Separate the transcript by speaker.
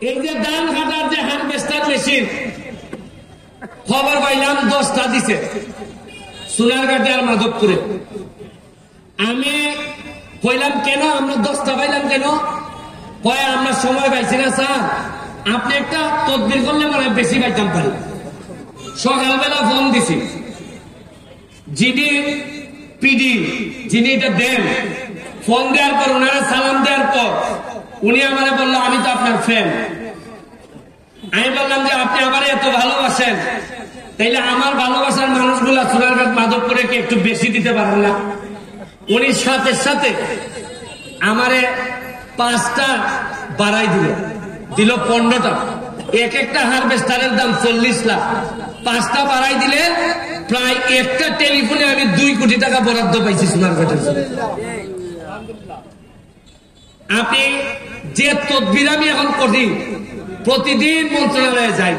Speaker 1: এই যে ধান কাটার যে হারভেস্টার মেশিন খবর পাইলাম 10টা দিছে সোনারঘাটে আর মাধবপুরে। আমি কইলাম কেন আমরা 10টা পাইলাম কেন? কয় আমরা সময় পাইছি না স্যার, আপনি একটা তদবির করলে মানে বেশি পাইতাম পারি। সকালবেলা ফোন দিছি, যিনি পিডি যিনি এটা দেন, ফোন দেওয়ার পর ওনারা সালাম দেওয়ার পর উনি আমারে বললো আমি তো আপনার ফ্রেন্ড। আমি বললাম যে আপনি আমার এত ভালোবাসেন, তাইলে আমার ভালোবাসার মানুষগুলা সোনারঘাট মাধবপুরে কি একটু বেশি দিতে পারেন না? উনি সাথে সাথে আমারে 5টা বাড়াই দিল 15টা। এক একটা হারভেস্টারের দাম 40 লাখ। 5টা বাড়াই দিলে প্রায় একটা টেলিফোনে আমি 2 কোটি টাকা বরাদ্দ পাইছি সোনারঘাটের। আপনি যে তদবির আমি এখন করি, প্রতিদিন মন্ত্রণালয়ে যাই,